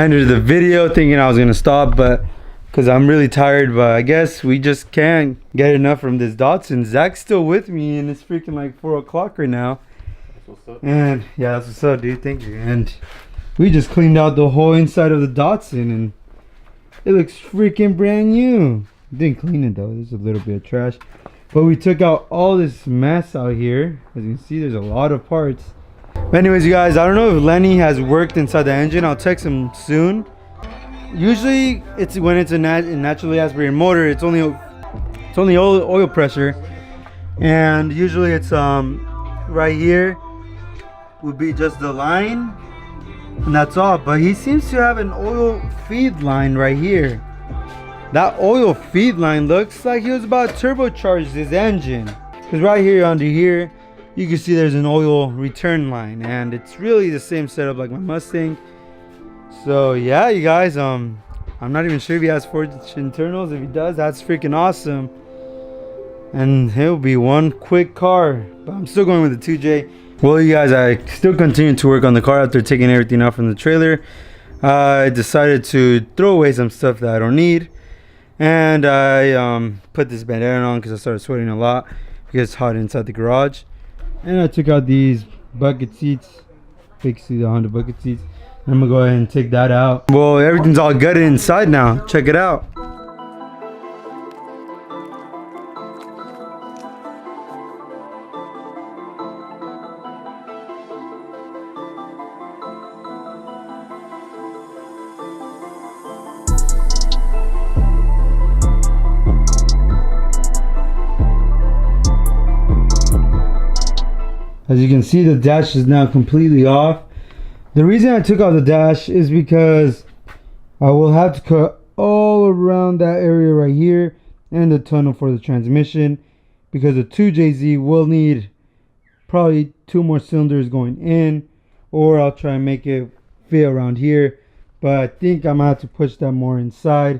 I ended the video thinking I was gonna stop, but because I'm really tired, but I guess we just can't get enough from this Datsun. Zack's still with me, and it's freaking like 4 o'clock right now. What's up? And yeah, that's what's up, dude. Thank you. And we just cleaned out the whole inside of the Datsun, and it looks freaking brand new. Didn't clean it though. There's a little bit of trash, but we took out all this mess out here. As you can see, there's a lot of parts. But anyways, you guys, I don't know if Lenny has worked inside the engine. I'll text him soon. Usually, it's when it's a naturally aspirated motor. It's only oil pressure, and usually it's right here would be just the line, and that's all. But he seems to have an oil feed line right here. That oil feed line looks like he was about to turbocharge his engine, because right here under here you can see there's an oil return line, and it's really the same setup like my Mustang. So yeah, you guys, I'm not even sure if he has forged internals. If he does, that's freaking awesome, and it'll be one quick car. But I'm still going with the 2J. Well, you guys, I still continue to work on the car after taking everything out from the trailer. I decided to throw away some stuff that I don't need, and I put this bandana on because I started sweating a lot because it's hot inside the garage. And I took out these bucket seats, basically the Honda bucket seats. I'm gonna go ahead and take that out. Well, everything's all gutted inside now. Check it out. As you can see, the dash is now completely off. The reason I took out the dash is because I will have to cut all around that area right here and the tunnel for the transmission, because the 2JZ will need probably 2 more cylinders going in, or I'll try and make it fit around here, but I think I'm gonna have to push that more inside.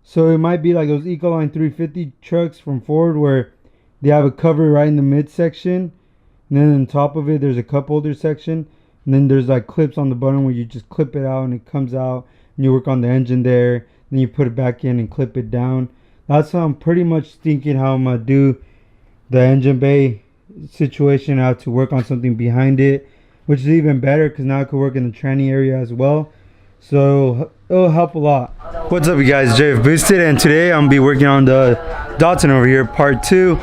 So it might be like those Ecoline 350 trucks from Ford, where they have a cover right in the midsection, and then on top of it there's a cup holder section, and then there's like clips on the bottom where you just clip it out and it comes out, and you work on the engine there, then you put it back in and clip it down. That's how I'm pretty much thinking how I'm gonna do the engine bay situation. I have to work on something behind it, which is even better because now I could work in the tranny area as well, so it'll help a lot. What's up, you guys? JF Boosted, and today I'm gonna be working on the Datsun over here, part 2.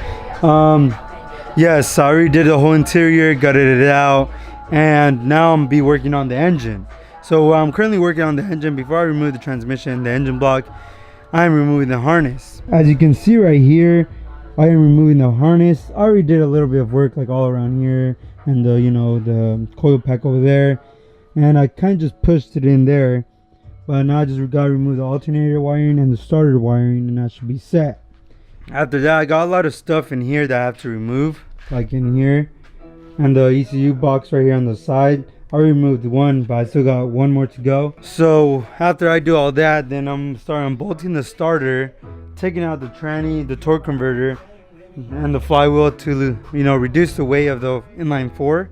Yes, I already did the whole interior, gutted it out, and now I'm gonna be working on the engine. So I'm currently working on the engine. Before I remove the transmission, the engine block, I'm removing the harness. As you can see right here, I am removing the harness. I already did a little bit of work like all around here, and the, you know, the coil pack over there, and I kind of just pushed it in there. But now I just gotta remove the alternator wiring and the starter wiring, and that should be set. After that, I got a lot of stuff in here that I have to remove, like in here, and the ECU box right here on the side. I removed one, but I still got one more to go. So after I do all that, then I'm starting unbolting the starter, taking out the tranny, the torque converter, and the flywheel to, you know, reduce the weight of the inline 4.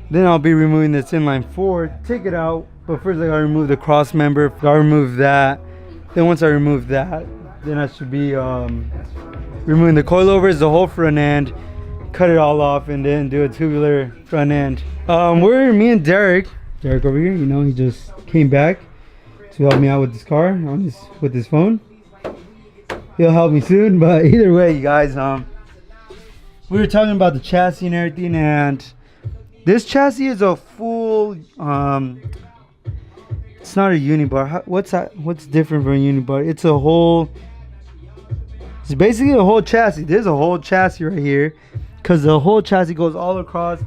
Then I'll be removing this inline 4, take it out, but first I gotta remove the cross member. Gotta remove that. Then once I remove that, then I should be removing the coilovers, the whole front end, cut it all off, and then do a tubular front end. Me and Derek over here, you know, he just came back to help me out with this car with his phone. He'll help me soon, but either way, you guys, we were talking about the chassis and everything, and this chassis is a full it's not a unibar. What's different from a unibar? It's basically a whole chassis. There's a whole chassis right here, because the whole chassis goes all across,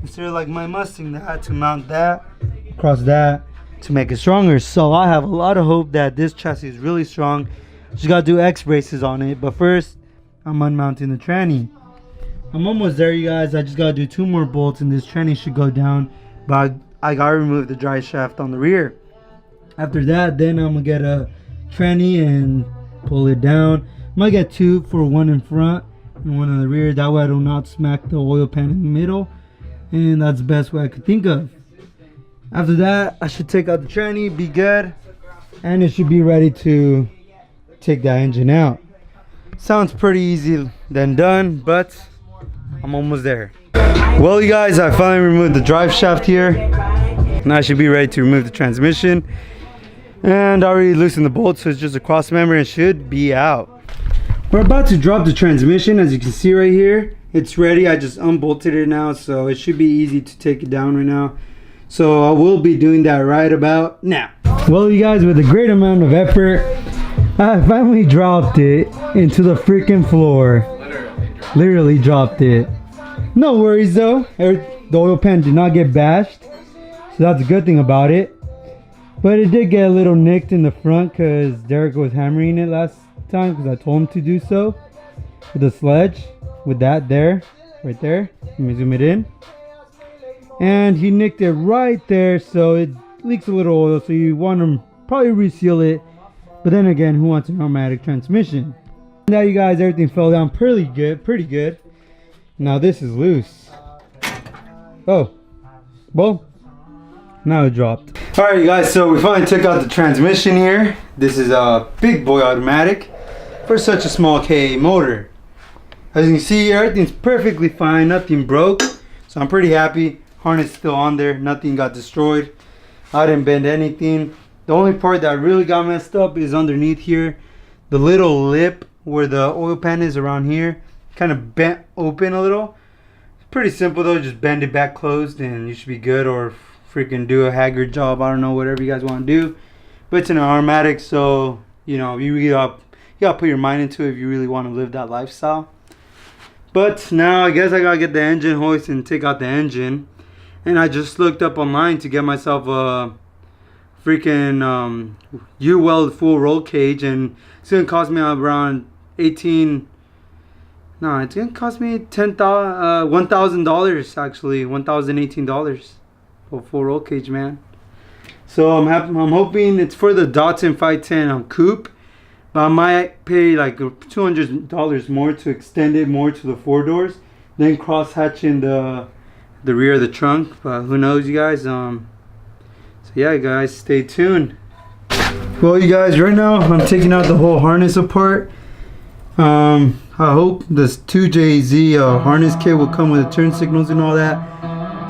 instead of like my Mustang that I had to mount that across that to make it stronger. So I have a lot of hope that this chassis is really strong. Just gotta do X braces on it, but first I'm unmounting the tranny. I'm almost there, you guys. I just gotta do 2 more bolts and this tranny should go down, but I gotta remove the drive shaft on the rear. After that, then I'm gonna get a tranny and pull it down. I might get 2 for one in front and one on the rear. That way I do not smack the oil pan in the middle, and that's the best way I could think of. After that, I should take out the tranny, be good, and it should be ready to take that engine out. Sounds pretty easy than done, but I'm almost there. Well, you guys, I finally removed the drive shaft here. Now I should be ready to remove the transmission. And I already loosened the bolt, so it's just a cross member and should be out. We're about to drop the transmission. As you can see right here, it's ready. I just unbolted it now, so it should be easy to take it down right now. So I will be doing that right about now. Well, you guys, with a great amount of effort, I finally dropped it into the freaking floor. Literally dropped it. No worries though, the oil pan did not get bashed, so that's a good thing about it. But it did get a little nicked in the front because Derek was hammering it last time because I told him to do so with the sledge, with that there, right there. Let me zoom it in. And he nicked it right there, so it leaks a little oil, so you want to probably reseal it. But then again, who wants an automatic transmission? Now you guys, everything fell down pretty good. Now this is loose. Oh, well, now it dropped. Alright you guys, so we finally took out the transmission here. This is a big boy automatic for such a small KA motor. As you can see, everything's perfectly fine, nothing broke. So I'm pretty happy. Harness still on there, nothing got destroyed. I didn't bend anything. The only part that really got messed up is underneath here. The little lip where the oil pan is around here kind of bent open a little. It's pretty simple though, just bend it back closed and you should be good, or freaking do a haggard job. I don't know, whatever you guys want to do. But it's an automatic, so you know, you gotta put your mind into it if you really want to live that lifestyle. But now I guess I gotta get the engine hoist and take out the engine. And I just looked up online to get myself a freaking U-weld full roll cage, and it's gonna cost me around it's gonna cost me $1,000 actually, $1,018 for full roll cage, man. So I'm hoping it's for the Datsun 510 coupe, but I might pay like $200 more to extend it more to the 4 doors, then cross hatch in the rear of the trunk. But who knows, you guys. So yeah guys, stay tuned. Well you guys, right now I'm taking out the whole harness apart. I hope this 2JZ harness kit will come with the turn signals and all that.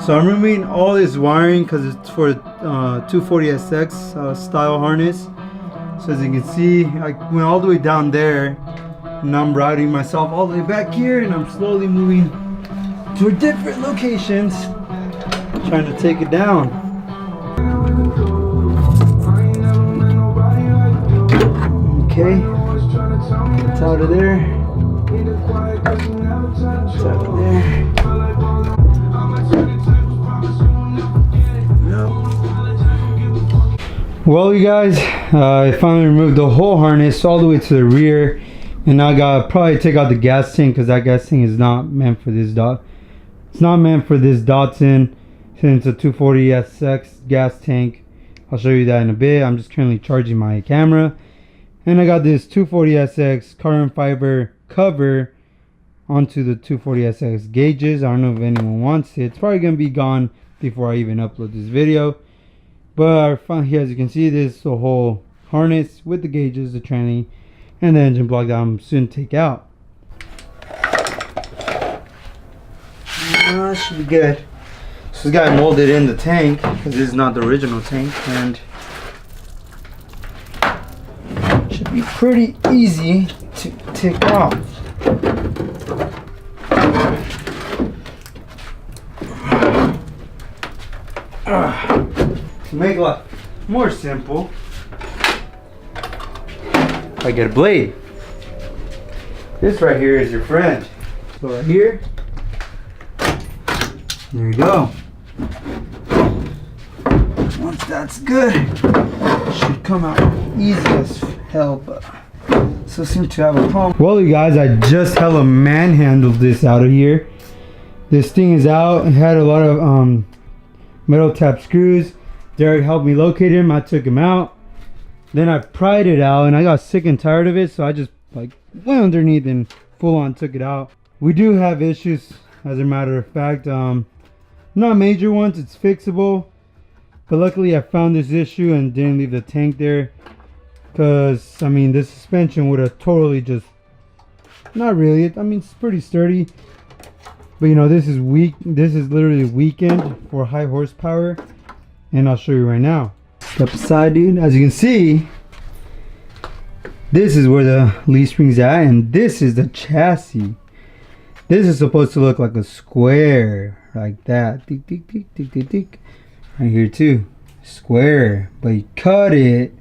So I'm removing all this wiring because it's for 240SX style harness. So as you can see, I went all the way down there, and I'm routing myself all the way back here, and I'm slowly moving to different locations, trying to take it down. Okay, it's out of there. It's out of there. Well you guys, I finally removed the whole harness all the way to the rear, and now I gotta probably take out the gas tank because that gas tank is not meant for this It's not meant for this Datsun, since it's a 240SX gas tank. I'll show you that in a bit. I'm just currently charging my camera, and I got this 240SX carbon fiber cover onto the 240SX gauges. I don't know if anyone wants it. It's probably gonna be gone before I even upload this video. But here, as you can see, this is the whole harness with the gauges, the tranny, and the engine block that I'm soon to take out. Should be good. So this guy molded in the tank because this is not the original tank, and should be pretty easy to take off. To make life more simple, I get a blade. This right here is your friend. So right here, there you go. Once that's good, it should come out easy as hell, but so seem to have a problem. Well you guys, I just hella manhandled this out of here. This thing is out. It had a lot of metal tap screws. Derek helped me locate him. I took him out. Then I pried it out, and I got sick and tired of it, so I just like went underneath and full on took it out. We do have issues, as a matter of fact. Not major ones. It's fixable. but luckily I found this issue and didn't leave the tank there, because I mean this suspension would have totally just, not really, I mean it's pretty sturdy, but you know, this is weak. This is literally weakened for high horsepower, and I'll show you right now. Step aside, dude. As you can see, this is where the leaf spring's at, and this is the chassis. This is supposed to look like a square, like that. Tick, tick, tick, tick, tick, tick. Right here too, square. But you cut it,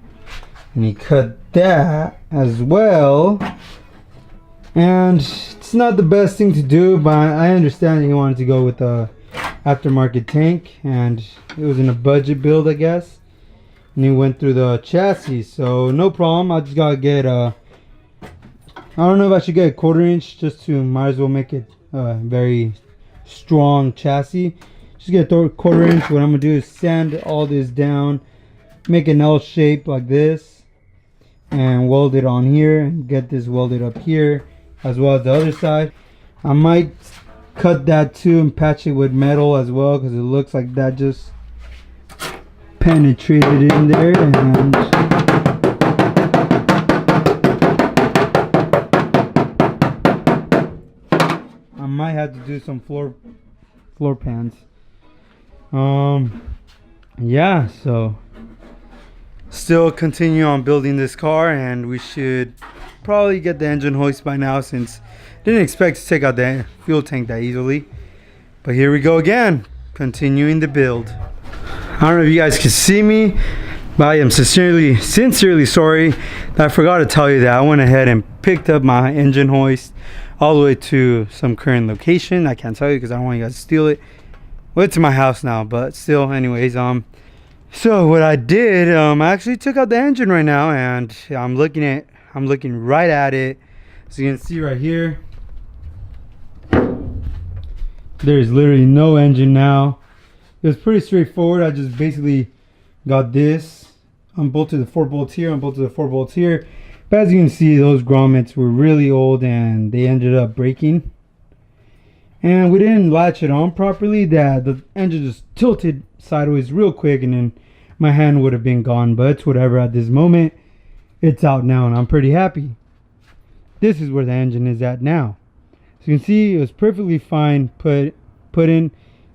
and you cut that as well. And it's not the best thing to do, but I understand that he wanted to go with a aftermarket tank, and it was in a budget build, I guess. And he went through the chassis, so no problem. I just gotta get I don't know if I should get a 1/4 inch, just to might as well make it a very strong chassis. Just get a 1/4 inch. What I'm gonna do is sand all this down, make an L shape like this, and weld it on here, and get this welded up here as well as the other side. I might cut that too and patch it with metal as well, because it looks like that just penetrated in there. And I might have to do some floor pans. Yeah, so still continue on building this car, and we should probably get the engine hoist by now, since didn't expect to take out the fuel tank that easily. But here we go again, continuing the build. I don't know if you guys can see me, but I am sincerely sorry that I forgot to tell you that I went ahead and picked up my engine hoist all the way to some current location. I can't tell you because I don't want you guys to steal it. Well, it's in my house now, but still, anyways, so what I did, I actually took out the engine right now, and I'm looking right at it. As you can see right here, there's literally no engine now. It was pretty straightforward. I just basically got this, unbolted the 4 bolts here, unbolted the 4 bolts here. But as you can see, those grommets were really old and they ended up breaking. And we didn't latch it on properly. The engine just tilted sideways real quick, and then my hand would have been gone. But it's whatever at this moment. It's out now, and I'm pretty happy. This is where the engine is at now. As you can see, it was perfectly fine put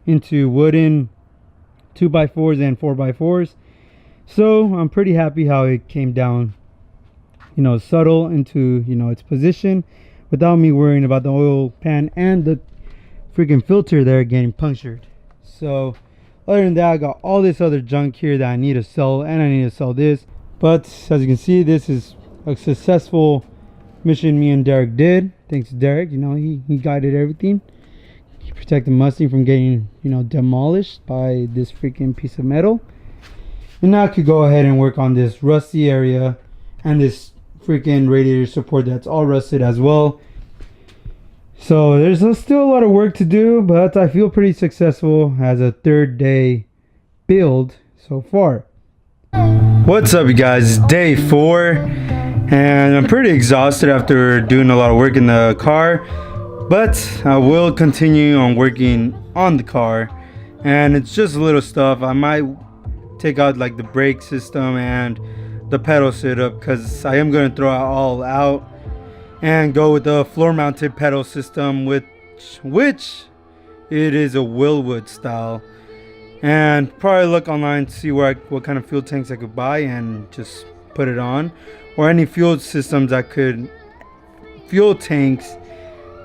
into wooden 2x4s and 4x4s. So I'm pretty happy how it came down, you know, subtle into, you know, its position, without me worrying about the oil pan and the freaking filter there getting punctured. So other than that, I got all this other junk here that I need to sell, and I need to sell this. But as you can see, this is a successful mission me and Derek did. Thanks to Derek, you know, he guided everything. He protected Mustang from getting, you know, demolished by this freaking piece of metal. And now I could go ahead and work on this rusty area and this freaking radiator support that's all rusted as well. So there's still a lot of work to do, but I feel pretty successful as a 3rd day build so far. What's up, you guys? It's day 4, and I'm pretty exhausted after doing a lot of work in the car, but I will continue on working on the car, and it's just little stuff. I might take out like the brake system and the pedal setup, because I am going to throw it all out and go with the floor mounted pedal system, which it is a Willwood style. And probably look online to see what kind of fuel tanks I could buy and just put it on, or any fuel systems fuel tanks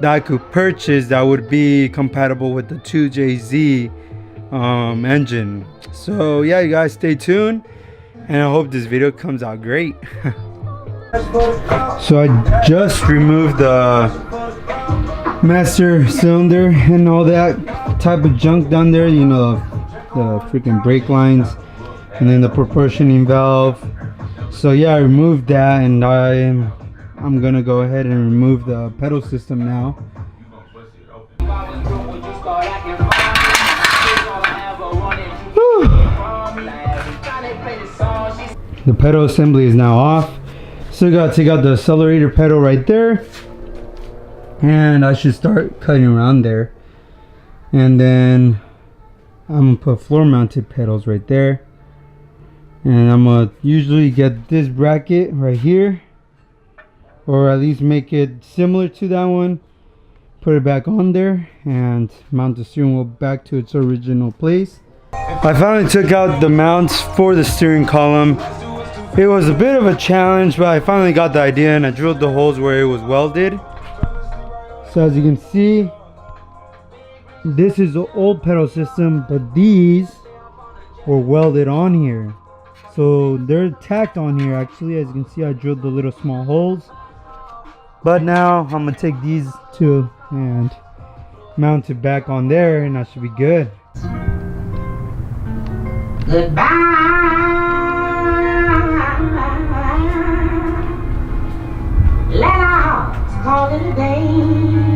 that I could purchase that would be compatible with the 2JZ engine. So yeah, you guys stay tuned, and I hope this video comes out great. So I just removed the master cylinder and all that type of junk down there, you know, the freaking brake lines, and then the proportioning valve. So yeah, I removed that, and I'm gonna go ahead and remove the pedal system now. Whew. The pedal assembly is now off. Still gotta take out the accelerator pedal right there, and I should start cutting around there. And then I'm gonna put floor mounted pedals right there. And I'm gonna usually get this bracket right here, or at least make it similar to that one, put it back on there, and mount the steering wheel back to its original place. I finally took out the mounts for the steering column. It was a bit of a challenge, but I finally got the idea, and I drilled the holes where it was welded. So as you can see, this is the old pedal system, but these were welded on here. So they're tacked on here actually. As you can see, I drilled the little small holes. But now I'm gonna take these two and mount it back on there, and I should be good. Goodbye. Let our hearts call it a day.